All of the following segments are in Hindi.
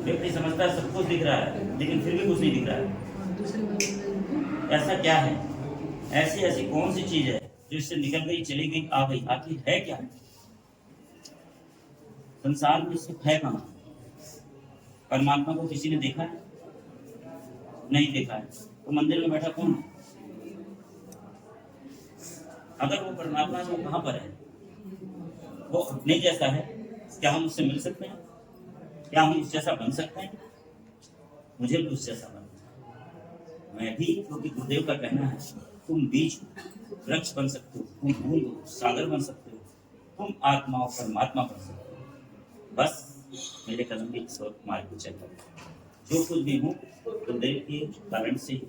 व्यक्ति समझता है सब कुछ दिख रहा है, लेकिन फिर भी कुछ नहीं दिख रहा है। ऐसा क्या है? ऐसी ऐसी कौन सी चीज है जो इससे निकल गई, चली गई, आ गई? आखिर है क्या? संसार में सुख है कहाँ? परमात्मा को किसी ने देखा है? नहीं देखा है। तो मंदिर में बैठा कौन है? अगर वो परमात्मा है, वो कहाँ पर है? वो अपने जैसा है? क्या हम उससे मिल सकते हैं? क्या हम उस जैसा बन सकते हैं? मुझे भी उस जैसा बनना है। मैं भी, क्योंकि गुरुदेव का कहना है, तुम बीज वृक्ष बन सकते हो, तुम फूल हो, सागर बन सकते हो, तुम आत्मा और परमात्मा बन सकते हो। बस मेरे कदम भी इस वक्त मार्ग पर चल रहा है। जो कुछ भी हूँ गुरुदेव के कारण से,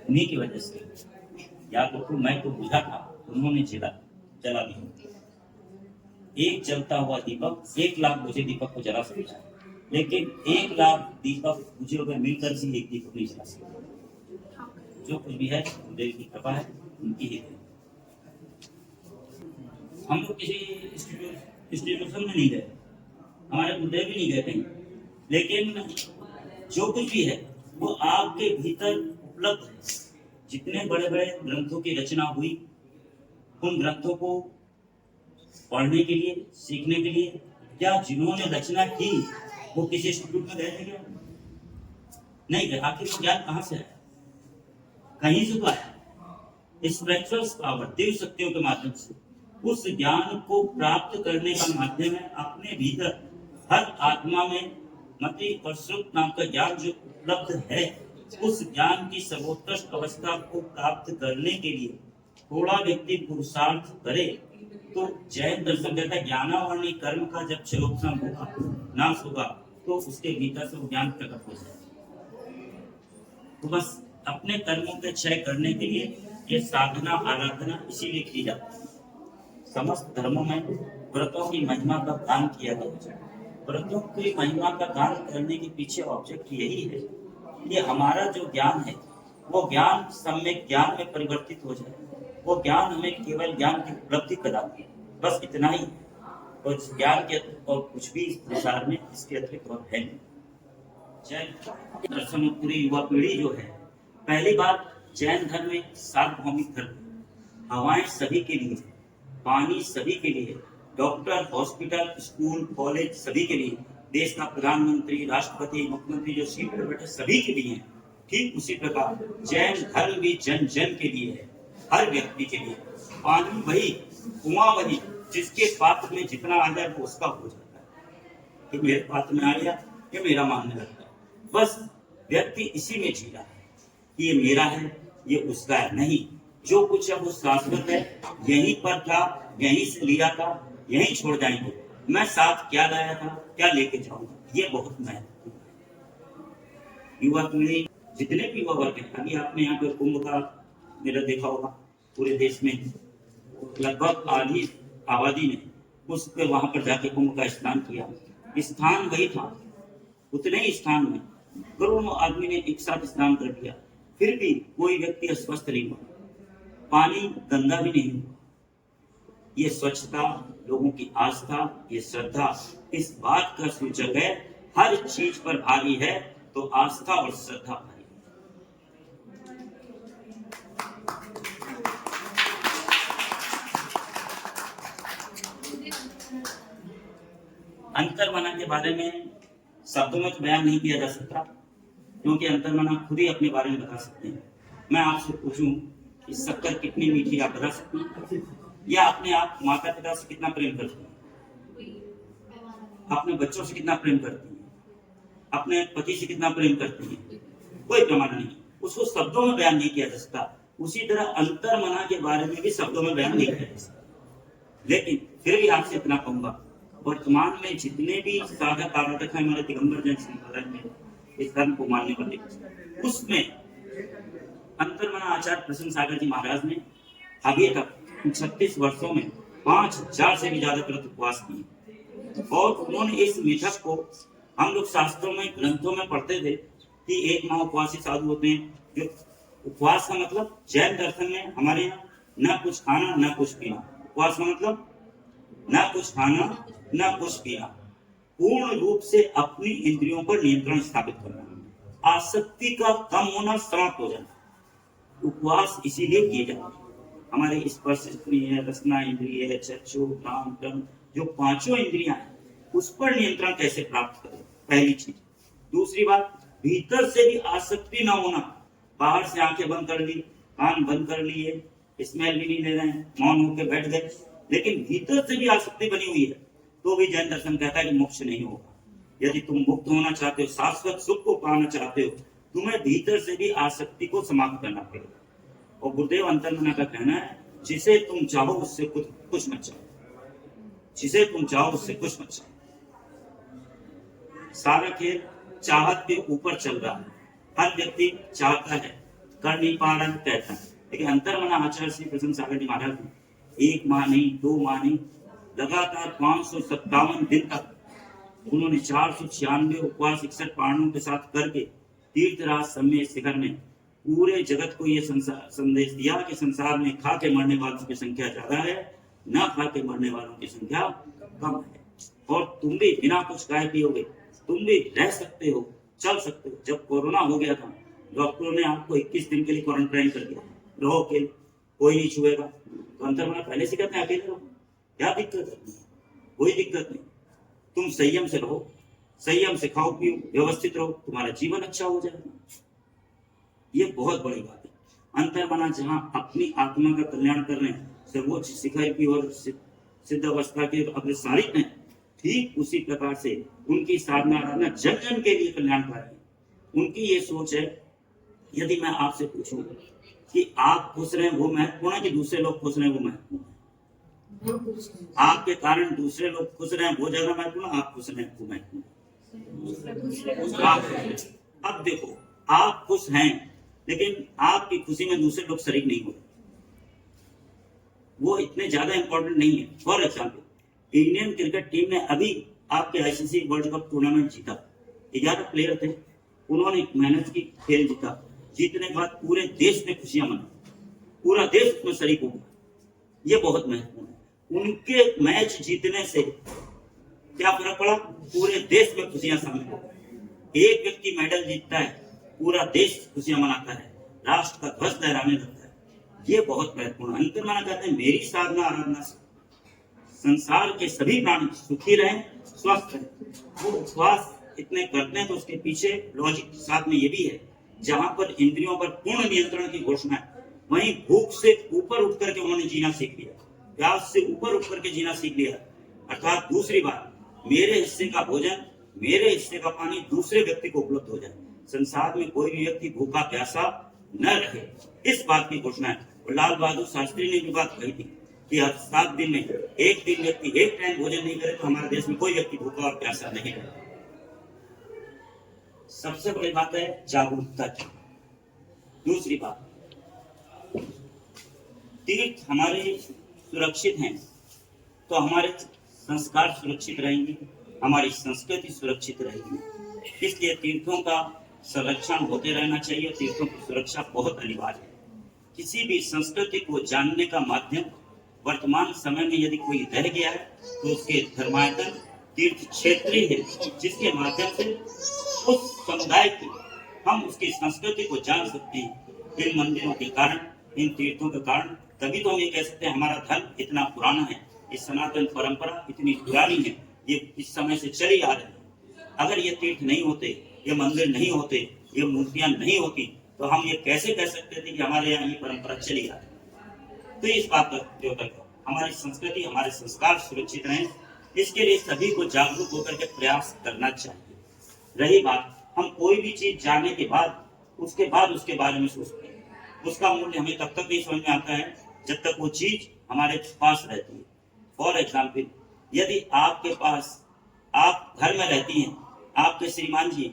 उन्हीं की वजह से। या तो मैं तो बुझा था, उन्होंने जला दिया। एक जलता हुआ दीपक 1 लाख बुझे दीपक को जला सकता है, लेकिन 1 लाख दीपक बुझे हुए मिलकर भी एक दीपक नहीं जला सकता। जो कुछ भी है गुरुदेव की कृपा है, उनकी ही है। हम लोग किसी इंस्टीट्यूशन में नहीं गए, हमारे गुरुदेव भी नहीं गए कहीं, लेकिन जो कुछ भी है वो आपके भीतर उपलब्ध है। जितने बड़े बड़े ग्रंथों की रचना हुई, उन ग्रंथों को पढ़ने के लिए, सीखने के लिए, क्या जिन्होंने रचना की वो किसी इंस्टीट्यूट में गए थे क्या? नहीं गए। आखिर वो ज्ञान कहाँ से आया? कहीं से तो आया। स्पिरिचुअल पावर, देव शक्तियों के माध्यम से। उस ज्ञान को प्राप्त करने का माध्यम है अपने भीतर हर आत्मा में मति और श्रुत नाम का ज्ञान जो उपलब्ध है। उस ज्ञान की सर्वोत्कृष्ट अवस्था को प्राप्त करने के लिए थोड़ा व्यक्ति पुरुषार्थ करे तो जैन दर्शन कहता है ज्ञानावरणी कर्म का जब क्षयोत्सम होगा, नाश होगा, तो उसके भीतर से वो ज्ञान प्रकट हो जाए। तो बस अपने कर्मों के क्षय करने के लिए ये साधना आराधना इसीलिए की जाती है। समस्त धर्मों में व्रतों की महिमा का दान किया गया है। व्रतों की महिमा का दान करने के पीछे ऑब्जेक्ट यही है कि हमारा जो ज्ञान है वो ज्ञान सम्यक ज्ञान में परिवर्तित हो जाए। वो ज्ञान हमें केवल ज्ञान की उपलब्धि कराती है, बस इतना ही। और इस ज्ञान के और कुछ भी इस संसार में इसके अतिरिक्त और है नहीं। जैन दर्शन में पूरी युवा पीढ़ी जो है, पहली बात जैन धर्म में सार्वभौमिक धर्म, हवाएं सभी के लिए, पानी सभी के लिए, डॉक्टर, हॉस्पिटल, स्कूल, कॉलेज सभी के लिए, देश का प्रधानमंत्री, राष्ट्रपति, मुख्यमंत्री जो सीट पर बैठे सभी के लिए है। ठीक उसी प्रकार जैन धर्म भी जन जन के लिए है, हर व्यक्ति के लिए। पानी वही, कुआं वही, जिसके पात्र में जितना आ जाए वो उसका हो जाता है। कि मेरे पात्र में आ गया, ये मेरा मानने लगता है। बस व्यक्ति इसी में जी रहा है कि ये मेरा है, ये उसका है। नहीं, जो कुछ है वो शाश्वत है, यहीं पर था, यहीं से लिया था, यहीं छोड़ जाएंगे। मैं साथ क्या लाया था, क्या लेके जाऊंगा, ये बहुत महत्वपूर्ण है। युवा पीढ़ी जितने भी युवा वर्ग हैं, अभी आपने यहाँ पे कुंभ का मेला देखा होगा, पूरे देश में लगभग आधी आबादी ने उस पे वहां पर जाके कुंभ का स्नान किया। स्थान वही था, उतने ही स्थान में करोड़ों आदमी ने एक साथ स्नान कर लिया, फिर भी कोई व्यक्ति अस्वस्थ नहीं हुआ, पानी गंदा भी नहीं हुआ। ये स्वच्छता, लोगों की आस्था, ये श्रद्धा इस बात का सूचक है। हर चीज पर भारी है तो आस्था और श्रद्धा भारी है। अंतर्मना के बारे में शब्दों में तो बयान नहीं किया जा सकता, क्योंकि अंतर्मना खुद ही अपने बारे में बता सकते हैं। मैं आपसे पूछूं कि शक्कर कितनी मीठी, आप बता सकते हैं? या अपने आप माता पिता से कितना प्रेम करती हैं? अपने बच्चों से कितना प्रेम करती हैं? अपने पति से कितना प्रेम करती हैं? कोई प्रमाण नहीं, उसको शब्दों में बयान नहीं किया जा सकता। उसी तरह अंतर्मना के बारे में भी शब्दों में बयान नहीं किया जा सकता। लेकिन फिर भी आपसे इतना कहूंगा, वर्तमान में जितने भी साधक आराधक हैं हमारे दिगंबर जैन संप्रदाय में, इस धर्म को मानने वाले, उसमें अंतर्मना आचार्य प्रसन्न सागर जी महाराज ने अभी तक 36 वर्षों में 5000 से भी ज्यादा व्रत उपवास किए। और उन्होंने इस मिथक को, हम लोग शास्त्रों में, ग्रंथों में पढ़ते थे कि 1 माह उपवासी साधु होते हैं। जो उपवास का मतलब जैन दर्शन में हमारे यहाँ न कुछ खाना न कुछ पीना। उपवास का मतलब न कुछ खाना न कुछ पीना, पूर्ण रूप से अपनी इंद्रियों पर नियंत्रण स्थापित करना, आसक्ति का कम होना, समाप्त हो जाना। उपवास इसीलिए किए जाते हैं। हमारे स्पर्श इंद्रिय, रसना इंद्रिय, चक्षु, घ्राण, कर्म, जो पांचों इंद्रियां हैं, उस पर नियंत्रण कैसे प्राप्त करें, पहली चीज। दूसरी बात, भीतर से भी आसक्ति ना होना। बाहर से आंखें बंद कर ली, कान बंद कर लिए, स्मेल भी नहीं ले रहे हैं, मौन होकर बैठ गए, लेकिन भीतर से भी आसक्ति बनी हुई है, तो भी जैन दर्शन कहता है कि मोक्ष नहीं होगा। यदि तुम मुक्त होना चाहते हो, शाश्वत सुख को पाना चाहते हो, तुम्हें भीतर से भी आसक्ति को समाप्त करना पड़ेगा। और गुरुदेव अंतर्मना का कहना है, जिसे तुम चाहो उससे कुछ मत चाहो, जिसे तुम चाहो उससे कुछ मत चाहो। सारा खेल चाहत के ऊपर चल रहा है। हर व्यक्ति चाहता है, कर नहीं पा रहा है, कहता है। लेकिन अंतर्मना आचार्य श्री प्रसन्न सागर जी महाराज ने 1 माह नहीं, 2 माह नहीं, लगातार 557 दिन तक उन्होंने 496 उपवास 61 पारणों के साथ करके तीर्थराज समय शिखर में पूरे जगत को ये संदेश दिया कि संसार में खा के मरने वालों की संख्या ज्यादा है, न खा के मरने वालों की संख्या कम है। और तुम भी बिना कुछ खाए पियोगे, तुम भी रह सकते हो, चल सकते हो। जब कोरोना हो गया था, डॉक्टरों ने आपको 21 दिन के लिए क्वारंटाइन कर दिया, रहो अकेले, कोई नहीं छुएगा। तो अंतर्मना पहले से कहते हैं अकेले रहो, क्या दिक्कत है? कोई दिक्कत नहीं। तुम संयम से रहो, संयम से खाओ पियो, व्यवस्थित रहो, तुम्हारा जीवन अच्छा हो जाएगा। ये बहुत बड़ी बात है। अंतर्मना जहां अपनी आत्मा का कल्याण कर रहे हैं, सर्वोच्च शिखर की और सिद्ध अवस्था के अग्रसारित हैं, ठीक उसी प्रकार से उनकी साधना आराधना जन जन के लिए कल्याणकारी है। उनकी ये सोच है, यदि मैं आपसे पूछूं कि आप खुश रहे वो महत्वपूर्ण है कि दूसरे लोग खुश रहे वो महत्वपूर्ण है? आपके कारण दूसरे लोग खुश रहे वो ज्यादा महत्वपूर्ण, आप खुश रहे वो महत्वपूर्ण। अब देखो, आप खुश हैं, लेकिन आपकी खुशी में दूसरे लोग शरीक नहीं हो रहे, वो इतने ज्यादा इंपॉर्टेंट नहीं है। For example, Indian cricket team ने अभी आपके आईसीसी वर्ल्ड कप टूर्नामेंट जीता, 11 प्लेयर थे, उन्होंने मेहनत की, खेल जीता। जीतने के बाद पूरे देश में खुशियां मनाई, पूरा देश उसमें शरीक हो गया, ये बहुत महत्वपूर्ण है। उनके मैच जीतने से क्या फर्क पड़ा? पूरे देश में खुशियां शामिल हो गई। एक व्यक्ति मेडल जीतता है, पूरा देश खुशियां मनाता है, राष्ट्र का ध्वज लहराने लगता है, ये बहुत महत्वपूर्ण। अंतर्मना कहते हैं, मेरी साधना आराधना से संसार के सभी प्राणी सुखी रहें, स्वस्थ रहें। वो उपवास इतने करते हैं तो उसके पीछे लॉजिक साथ में ये भी है, जहां पर इंद्रियों पर पूर्ण नियंत्रण की घोषणा है, वहीं भूख से ऊपर उठ करके उन्होंने जीना सीख लिया, प्यास से ऊपर उठ करके जीना सीख लिया। अर्थात दूसरी बात, मेरे हिस्से का भोजन, मेरे हिस्से का पानी दूसरे व्यक्ति को उपलब्ध हो जाए, संसार में कोई भी व्यक्ति भूखा प्यासा न रहे, इस बात की घोषणा है। और लाल बहादुर शास्त्री ने भी बात कही थी कि 7 दिन में एक दिन व्यक्ति एक टाइम भोजन नहीं करे तो हमारे देश में कोई व्यक्ति भूखा और प्यासा नहीं रहे। सबसे बड़ी बात है जागरूकता की। दूसरी बात, तीर्थ हमारे सुरक्षित हैं तो हमारे संस्कार सुरक्षित रहेंगे, हमारी संस्कृति सुरक्षित रहेगी। इसलिए तीर्थों का संरक्षण होते रहना चाहिए। तीर्थों की सुरक्षा बहुत अनिवार्य है। किसी भी संस्कृति को जानने का माध्यम वर्तमान समय में यदि कोई रह गया है तो उसके धर्मायतन तीर्थ क्षेत्र ही है, जिसके माध्यम से उस समुदाय की हम उसकी संस्कृति को जान सकते हैं। इन मंदिरों के कारण, इन तीर्थों के कारण, तभी तो हम ये कह सकते हैं हमारा धर्म इतना पुराना है, ये सनातन परंपरा इतनी पुरानी है, ये इस समय से चली आ रही है। अगर ये तीर्थ नहीं होते, ये मंदिर नहीं होते, ये मूर्तियां नहीं होती, तो हम ये कैसे कह सकते थे कि हमारे यहाँ ये परंपरा चली आ रही है? तो इस बात पर जो तक हमारी संस्कृति, हमारे संस्कार सुरक्षित रहें, इसके लिए सभी को जागरूक होकर के प्रयास करना चाहिए। रही बात, हम कोई भी चीज जानने के बाद उसके बारे में सोचते हैं, उसका मूल्य हमें तब तक नहीं समझ में आता है जब तक वो चीज हमारे पास रहती है। फॉर एग्जाम्पल, यदि आपके पास, आप घर में रहती हैं, आपके श्रीमान जी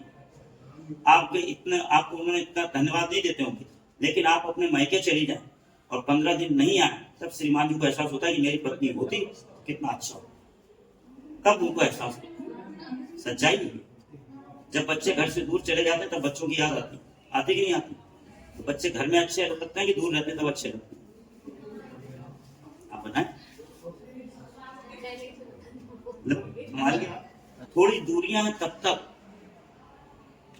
आपको उन्होंने इतना धन्यवाद नहीं देते होंगे, लेकिन आप अपने मायके चली जाए और 15 दिन नहीं आए, तब श्रीमान जी को एहसास होता है कि मेरी पत्नी होती कितना अच्छा हो, तब उनको एहसास होता है। सच्चाई नहीं। जब बच्चे घर से दूर चले जाते हैं तब बच्चों की याद आती कि नहीं आती? तो बच्चे घर में अच्छे लगते हैं कि दूर रहते हैं तब अच्छे लगते हैं? आप बताएं। हमारे थोड़ी दूरियां हैं तब तक।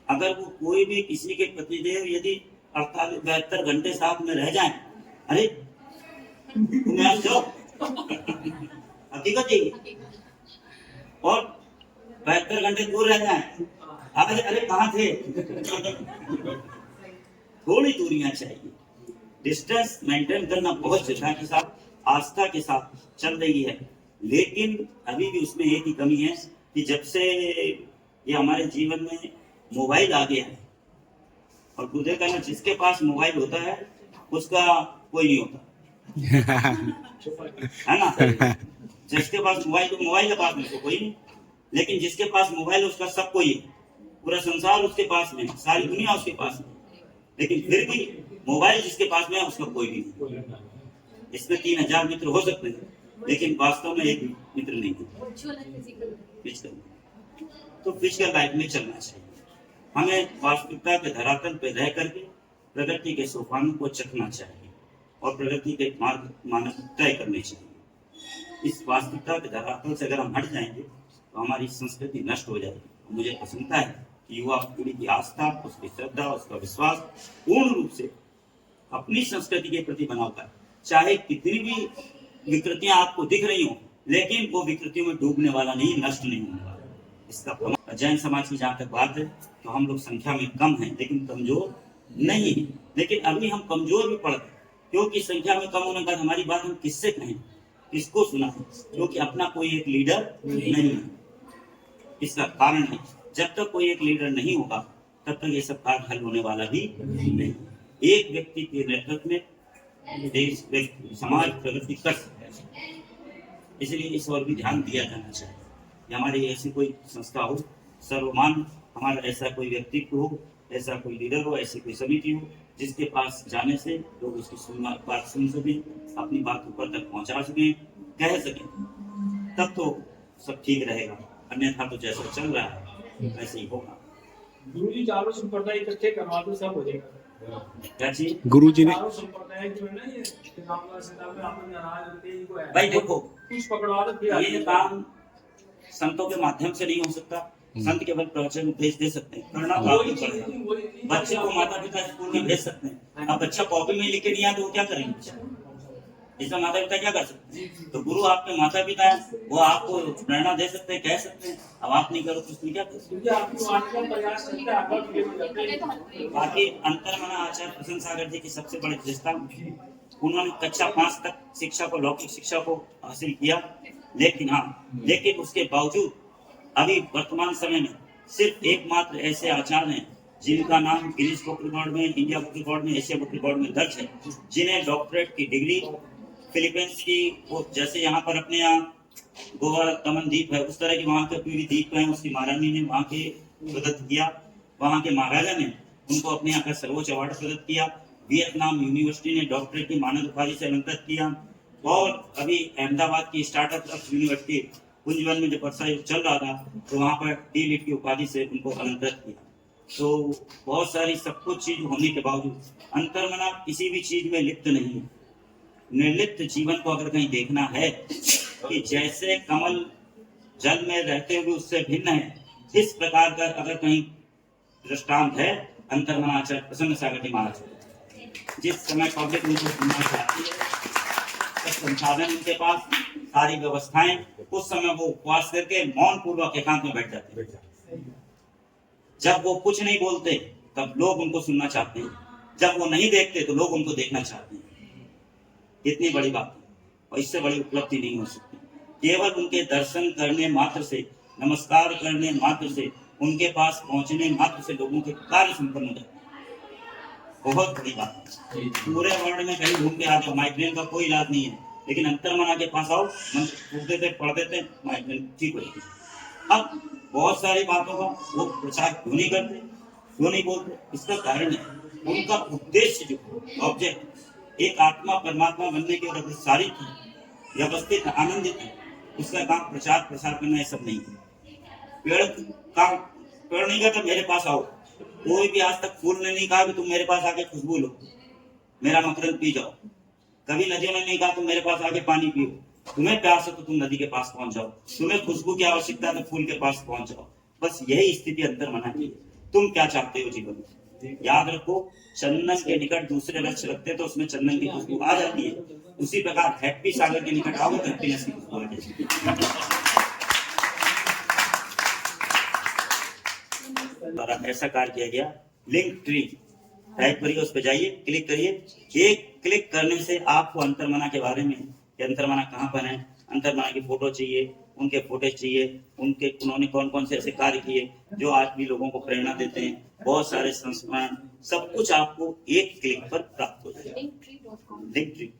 अगर वो कोई भी किसी के पतिदेव यदि 48-72 घंटे साथ में रह जाएं, अरे तुम्हें आप जाओ, हकीकत यही। और 72 घंटे दूर रह जाएं, अरे कहाँ थे? थोड़ी दूरियां चाहिए, डिस्टेंस मेंटेन करना बहुत श्रद्धा के साथ, आस्था के साथ चल रही है। लेकिन अभी भी उसमें एक ही कमी है कि जब से ये हमारे जीवन में मोबाइल आ गया है, और गुरुदेव कहना जिसके पास मोबाइल होता है उसका कोई नहीं होता है ना। जिसके पास मोबाइल, तो मोबाइल के पास में तो कोई नहीं, लेकिन जिसके पास मोबाइल उसका सब कोई है, पूरा संसार उसके पास में, सारी दुनिया उसके पास में। लेकिन फिर भी मोबाइल जिसके पास में है उसका कोई भी नहीं। इसमें 3000 मित्र हो सकते हैं, लेकिन वास्तव में एक मित्र नहीं है। तो फिजिकल लाइफ में चलना चाहिए, हमें वास्तविकता के धरातल पर रह करके प्रगति के सोपानों को चखना चाहिए और प्रगति के मानक तय करने चाहिए। इस वास्तविकता के धरातल से अगर हम हट जाएंगे तो हमारी संस्कृति नष्ट हो जाएगी। मुझे प्रसन्नता है कि युवा पीढ़ी की आस्था, उसकी श्रद्धा, उसका विश्वास पूर्ण रूप से अपनी संस्कृति के प्रति बना हुआ है। चाहे कितनी भी विकृतियां आपको दिख रही हो, लेकिन वो विकृतियों में डूबने वाला नहीं, नष्ट नहीं होने वाला। इसका जैन समाज की जहाँ तक बात है तो हम लोग संख्या में कम हैं, लेकिन कमजोर नहीं है। लेकिन अभी हम कमजोर भी पड़ते, क्योंकि संख्या में कम होने के बाद हमारी बात हम किससे कहें, किसको सुना है, क्योंकि अपना कोई एक लीडर नहीं है। इसका कारण है जब तक कोई एक लीडर नहीं होगा तब तक ये सब कार्य हल होने वाला भी नहीं। एक व्यक्ति के नेतृत्व में देश, समाज प्रगति कर सकता है। इसलिए इस ओर भी ध्यान दिया जाना चाहिए। हमारी ऐसी कोई संस्था हो, सर्वमान हमारा ऐसा कोई व्यक्तित्व हो, ऐसा कोई लीडर हो, ऐसी कोई समिति हो जिसके पास जाने से लोग उसकी बात सुन सकें, अपनी बात ऊपर तक पहुंचा सकें, कह सकें, तब तो सब ठीक रहेगा। अन्यथा तो जैसा चल रहा है वैसे ही होगा। गुरु जी चारों संप्रदाय इकट्ठे करवा दो, सब हो जाएगा। क्या चीज? गुरु जी ने चारों संप्रदाय जो है ना, ये भाई देखो, कुछ पकड़वा दो। ये काम संतों के माध्यम से नहीं हो सकता। संत केवल प्रवचन उपदेश दे सकते हैं, करना तो आपको पड़ेगा। बच्चे को माता पिता स्कूल में भेज सकते हैं, अब बच्चा कॉपी में लिख के नहीं आया तो वो क्या करेंगे? इसमें माता पिता क्या कर सकते हैं? तो गुरु आपके माता पिता है, वो आपको प्रेरणा दे सकते हैं, कह सकते हैं। अब आप नहीं करो तो उसमें क्या कर सकते? बाकी अंतर्मना आचार्य प्रसन्न सागर जी की सबसे बड़ी विशेषता, उन्होंने कक्षा 5 तक शिक्षा को, लौकिक शिक्षा को हासिल किया। लेकिन उसके बावजूद अभी वर्तमान समय में सिर्फ एकमात्र ऐसे आचार्य हैं जिनका नाम गिनीज बुक रिकॉर्ड में, इंडिया बुक रिकॉर्ड में, एशिया बुक रिकॉर्ड में दर्ज है, जिन्हें डॉक्टरेट की डिग्री फिलीपींस की, वो जैसे यहाँ पर अपने यहाँ गोवा दमन द्वीप है, उस तरह की वहाँ के पूरी द्वीप है, उसकी महारानी ने वहाँ के प्रदत्त किया, वहाँ के महाराजा ने उनको अपने यहाँ का सर्वोच्च अवार्ड प्रदत्त किया। वियतनाम यूनिवर्सिटी ने डॉक्टरेट की मानद उपाधि से अलंकृत किया। और अभी अहमदाबाद की स्टार्टअप यूनिवर्सिटी कुंजवन में जब वर्षा युग चल रहा था तो वहाँ पर डी.लिट की उपाधि से उनको अलंकृत किया। तो बहुत सारी सब कुछ चीज होने के बावजूद अंतर्मना किसी भी चीज में लिप्त नहीं है। निर्लिप्त जीवन को अगर कहीं देखना है कि जैसे कमल जल में रहते हुए उससे भिन्न है, इस प्रकार का अगर कहीं दृष्टांत है अंतर्मना आचार्य प्रसन्न सागर जी महाराज। जिस समय पब्लिक उनको सुनना चाहती है, संसाधन उनके पास, सारी व्यवस्थाएं, उस समय वो उपवास करके मौन पूर्वक एकांत में बैठ जाते हैं। जब वो कुछ नहीं बोलते तब लोग उनको सुनना चाहते हैं, जब वो नहीं देखते तो लोग उनको देखना चाहते हैं। कितनी बड़ी बात है, और इससे बड़ी उपलब्धि नहीं हो सकती। केवल उनके दर्शन करने मात्र से, नमस्कार करने मात्र से, उनके पास पहुंचने मात्र से लोगों के कार्य संपन्न हो जाते हैं। बहुत बड़ी बात है। पूरे वर्ल्ड में कहीं घूम के आ जाओ, माइग्रेन का कोई इलाज नहीं है, लेकिन अंतर्मना के पास आओ, मंत्र फूक देते, पढ़ देते, माइग्रेन ठीक हो जाती है। अब बहुत सारी बातों का वो प्रचार क्यों नहीं करते, क्यों नहीं बोलते? इसका कारण है उनका उद्देश्य, जो ऑब्जेक्ट, एक आत्मा परमात्मा बनने की ओर अग्रसरित है, व्यवस्थित है, आनंदित है, उसका काम प्रचार प्रसार करना है, सब नहीं है। पेड़ नहीं कहता मेरे पास आओ, कोई भी आज तक फूल ने नहीं कहा कि तुम मेरे पास आके खुशबू लो, मेरा मकरंद पी जाओ। कभी नदियों ने नहीं कहा तुम मेरे पास आके पानी पियो। तुम्हें प्यास है तो तुम नदी के पास पहुंच जाओ, तुम्हें खुशबू की आवश्यकता है तो फूल के पास पहुंच जाओ। बस यही स्थिति अंतर्मना की है। तुम क्या चाहते हो जीवन में? याद रखो, चंदन के निकट दूसरे वृक्ष रखते तो उसमें चंदन की खुशबू आ जाती है, उसी प्रकार हैप्पी सागर के निकट आओ तो हैप्पीनेस की खुशबू आ जाती है। ऐसा कार्य किया गया। लिंक ट्री टाइप करिए, उस पर जाइए, क्लिक करिए। एक क्लिक करने से आपको अंतर्मना के बारे में, कि अंतर्मना कहाँ पर है, अंतर्मना की फोटो चाहिए, उनके फोटोज चाहिए, उन्होंने कौन कौन से ऐसे कार्य किए जो आज भी लोगों को प्रेरणा देते हैं, बहुत सारे संस्मरण, सब कुछ आपको एक क्लिक पर प्राप्त हो जाएगा। लिंक ट्री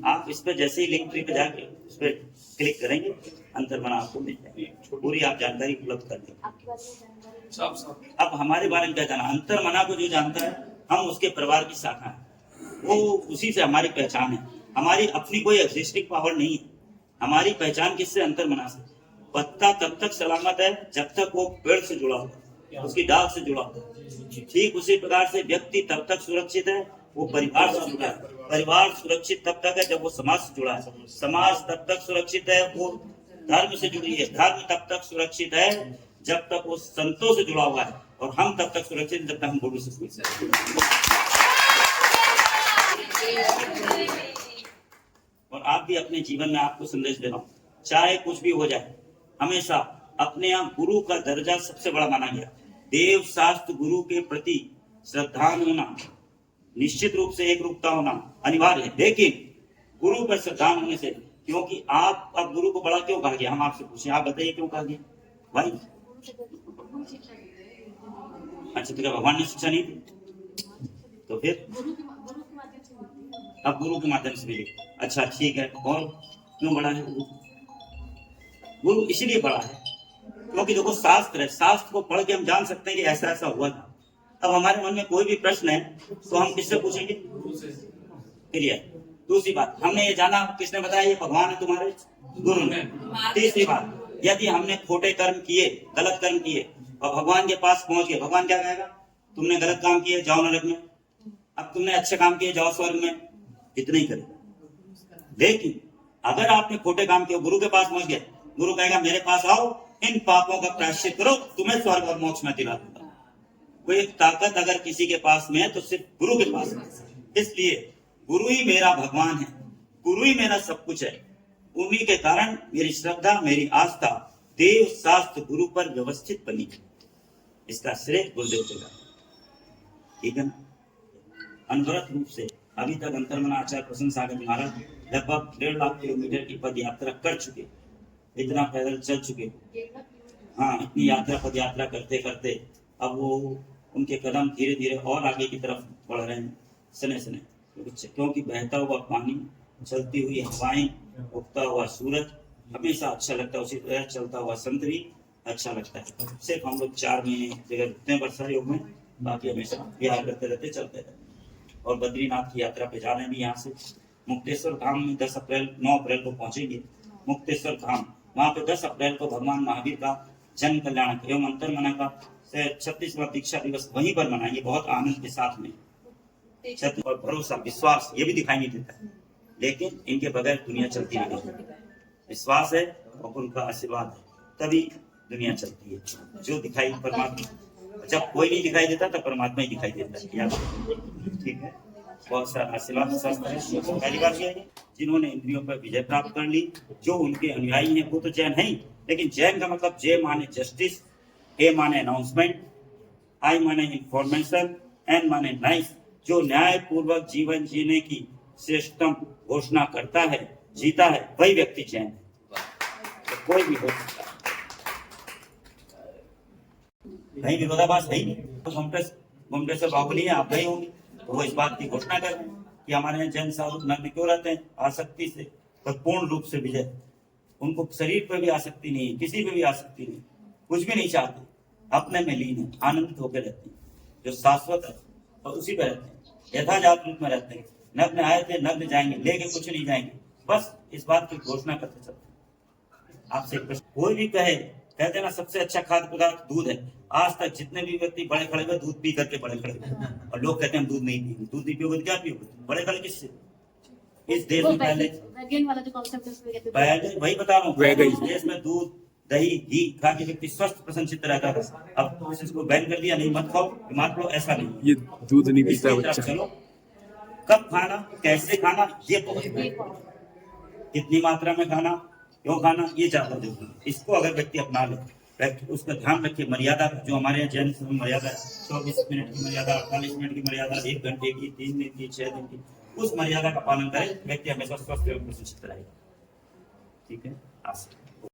आप इस पर जैसे ही लिंक ट्री पे जाके उस पर क्लिक करेंगे, अंतर्मना आपको मिल जाएगी, पूरी आप जानकारी उपलब्ध कर देंगे। अब हमारे बारे में क्या जाना? अंतर्मना को जो जानता है, हम उसके परिवार की शाखा है, वो उसी से हमारी पहचान है। हमारी अपनी कोई एग्जिस्टिंग पावर नहीं है। हमारी पहचान किससे? अंतर्मना से। पत्ता तब तक सलामत है जब तक वो पेड़ से जुड़ा होगा, उसकी डाल से जुड़ा होगा। ठीक उसी प्रकार से व्यक्ति तब तक सुरक्षित है, वो परिवार से जुड़ा है। परिवार सुरक्षित तब तक है जब वो समाज से जुड़ा है। समाज तब तक सुरक्षित है, वो धर्म से जुड़ी है। धर्म तब तक सुरक्षित है जब तक वो संतों से जुड़ा हुआ है, और हम तब तक सुरक्षित जब तक हम गुरु से जुड़े। और आप भी अपने जीवन में, आपको संदेश दे रहा हूं, चाहे कुछ भी हो जाए, हमेशा अपने यहाँ गुरु का दर्जा सबसे बड़ा माना गया। देव शास्त्र गुरु के प्रति श्रद्धा होना, निश्चित रूप से एक रूपता होना अनिवार्य है, लेकिन गुरु पर श्रद्धा होने से, क्योंकि आप अब गुरु को बड़ा क्यों कहा गया? हम आपसे पूछे, आप बताइए क्यों कहा गया भाई? अच्छा, तो क्या भगवान ने शिक्षा नहीं दी? तो फिर अब गुरु के माध्यम से मिली। अच्छा ठीक है, और क्यों बड़ा है गुरु? गुरु इसलिए बड़ा है क्योंकि देखो शास्त्र है, शास्त्र को पढ़ के हम जान सकते हैं कि ऐसा ऐसा हुआ था। अब हमारे मन में कोई भी प्रश्न है तो हम किससे पूछेंगे? क्लियर। दूसरी बात, हमने ये जाना, किसने बताया? ये भगवान है तुम्हारे गुरु ने। तीसरी बात, यदि हमने खोटे कर्म किए, गलत कर्म किए और भगवान के पास पहुंच गए, भगवान क्या कहेगा? तुमने गलत काम किए, जाओ नरक में। अब तुमने अच्छे काम किए, जाओ स्वर्ग में। इतना ही करेगा। लेकिन अगर आपने खोटे काम किए, गुरु के पास पहुंच गए, गुरु कहेगा मेरे पास आओ, इन पापों का प्रायश्चित करो, तुम्हें स्वर्ग और मोक्ष में दिला दूंगा। कोई एक ताकत अगर किसी के पास में है तो सिर्फ गुरु के पास है। इसलिए गुरु ही मेरा भगवान है, गुरु ही मेरा सब कुछ है। उन्हीं के कारण मेरी श्रद्धा, मेरी आस्था देव शास्त्र गुरु पर व्यवस्थित बनी। इसका श्रेय गुरुदेव को जाता है। ठीक है ना? अनवरत रूप से अभी तक अंतर्मना आचार्य प्रसन्न सागर महाराज लगभग 1.5 लाख किलोमीटर की पद यात्रा कर चुके, इतना पैदल चल चुके। हाँ, इतनी यात्रा, पद यात्रा करते करते अब वो, उनके कदम धीरे धीरे और आगे की तरफ बढ़ रहे हैं, सने सने। क्योंकि बहता हुआ पानी, चलती हुई हवाएं, उगता हुआ सूरज हमेशा अच्छा लगता है, उसी तरह चलता हुआ संत भी अच्छा लगता है। सिर्फ हम लोग 4 महीने जगह रुकते हैं वर्षा योग में, बाकी हमेशा विहार करते रहते, चलते रहते। और बद्रीनाथ की यात्रा पे जा रहे हैं भी। यहाँ से मुक्तेश्वर धाम में 9 अप्रैल को पहुंचेंगे। मुक्तेश्वर धाम, वहाँ पे 10 अप्रैल को भगवान महावीर का जन्म कल्याण एवं अंतर्मना का 36वां दीक्षा दिवस वहीं पर मनाएंगे, बहुत आनंद के साथ में। और भरोसा, विश्वास, ये भी दिखाई नहीं देता है, लेकिन इनके बगैर दुनिया चलती नहीं। विश्वास है और उनका आशीर्वाद है, तभी दुनिया चलती है। जो दिखाई परमात्मा, जब कोई नहीं दिखाई देता तब परमात्मा ही दिखाई देता है। ठीक है, बहुत सारा आशीर्वाद शास्त्र है। पहली बात यह है, जिन्होंने इंद्रियों पर विजय प्राप्त कर ली, जो उनके अनुयायी हैं, वो तो जैन है ही, लेकिन जैन का मतलब जे माने जस्टिस, ए माने अनाउंसमेंट, आई माने इंफॉर्मेशन, एन माने नाइस। जो न्याय पूर्वक जीवन जीने की श्रेष्ठतम घोषणा करता है, जीता है, वही व्यक्ति जैन है। तो कोई भी हो सकता है, कहीं विरोधाभास है ही नहीं। घूमते से बाहुली है, आप गए होंगे, तो वो इस बात की घोषणा कर रहे हैं कि हमारे यहाँ जैन साधु नग्न क्यों रहते हैं? आसक्ति से, पर पूर्ण रूप से विजय। उनको शरीर पर भी आसक्ति नहीं है, किसी पे भी आसक्ति नहीं, कुछ भी नहीं चाहते, अपने में लीन है, आनंदित होकर रहते हैं। जो शाश्वत है और उसी पे रहते हैं, यथाजात रूप में रहते हैं। नग्न आए थे, नग्न जाएंगे, लेके कुछ नहीं जाएंगे, बस इस बात की घोषणा करते चलते। आपसे प्रश्न, कोई भी कहते ना सबसे अच्छा खाद्य पदार्थ दूध है। आज तक जितने भी व्यक्ति बड़े खड़े हुए, दूध पी करके बड़े खड़े हुए, और लोग कहते हैं हम दूध नहीं पिएंगे। दूध नहीं पियोगे तो क्या पियोगे? बड़े खड़े किससे? इस देश वो में पहले वेगन वाला जो कॉन्सेप्ट है उसमें कहते हैं पहले वही बता रहा हूँ, वैगन। इस देश में दूध दही घी खा के व्यक्ति स्वस्थ प्रसन्नचित्त रहता था। अब इसको बैन कर दिया, नहीं मत खाओ बीमार लो, ऐसा नहीं। ये दूध नहीं पीता इसकी तरफ बच्चा। चलो, कब खाना कैसे खाना ये बहुत ये है। बहुत। कितनी मात्रा में खाना क्यों खाना ये ज्यादा जरूरी है। इसको अगर व्यक्ति अपना ले, व्यक्ति उसका ध्यान रखिए, मर्यादा का, जो हमारे यहाँ जैन धर्म में मर्यादा है 24 मिनट की मर्यादा, 48 मिनट की मर्यादा, 1 घंटे की, 3 दिन की, 6 दिन की, उस मर्यादा का पालन करे व्यक्ति हमेशा स्वस्थ एवं प्रसन्नचित्त रहेगा। ठीक है, आप